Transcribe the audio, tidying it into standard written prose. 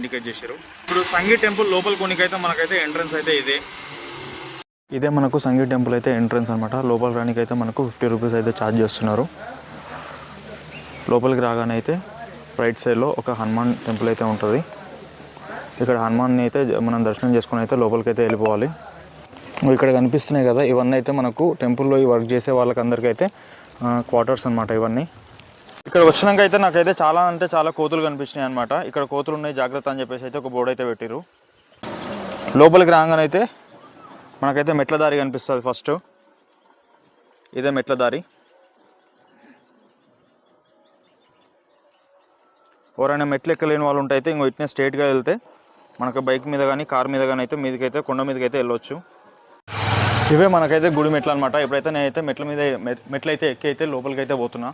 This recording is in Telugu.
ఇండికేట్ చేశారు. ఇప్పుడు సంగీ టెంపుల్ లోపల కొనికైతే మనకైతే ఎంట్రన్స్ అయితే ఇదే మనకు సంగీ టెంపుల్ అయితే ఎంట్రన్స్ అనమాట. లోపల రానికైతే మనకు 50 రూపీస్ అయితే ఛార్జ్ చేస్తున్నారు. లోపలికి రాగానే అయితే రైట్ సైడ్లో ఒక హనుమాన్ టెంపుల్ అయితే ఉంటుంది. ఇక్కడ హనుమాన్ని అయితే మనం దర్శనం చేసుకుని అయితే లోపలికి అయితే వెళ్ళిపోవాలి. ఇక్కడ కనిపిస్తున్నాయి కదా, ఇవన్నీ అయితే మనకు టెంపుల్లో ఈ వర్క్ చేసే వాళ్ళకందరికీ అయితే క్వార్టర్స్ అనమాట ఇవన్నీ. ఇక్కడ వచ్చినాక అయితే నాకైతే చాలా అంటే చాలా కోతులు కనిపించినాయి అనమాట. ఇక్కడ కోతులు ఉన్నాయి జాగ్రత్త అని చెప్పేసి అయితే ఒక బోర్డు అయితే పెట్టిరు. లోపలికి రాగానే అయితే మనకైతే మెట్ల దారి కనిపిస్తుంది. ఫస్ట్ ఇదే మెట్ల దారి. ఎవరైనా మెట్లు ఎక్కలేని వాళ్ళు ఉంటే అయితే ఇంకో ఇట్నే స్ట్రేట్గా వెళ్తే మనకు బైక్ మీద కానీ కార్ మీద కానీ అయితే మీదకైతే కొండ మీదకైతే వెళ్ళొచ్చు. ఇవే మనకైతే గుడి మెట్లు అనమాట. ఇప్పుడైతే నేనైతే మెట్ల అయితే ఎక్కి అయితే లోపలికి అయితే పోతున్నా.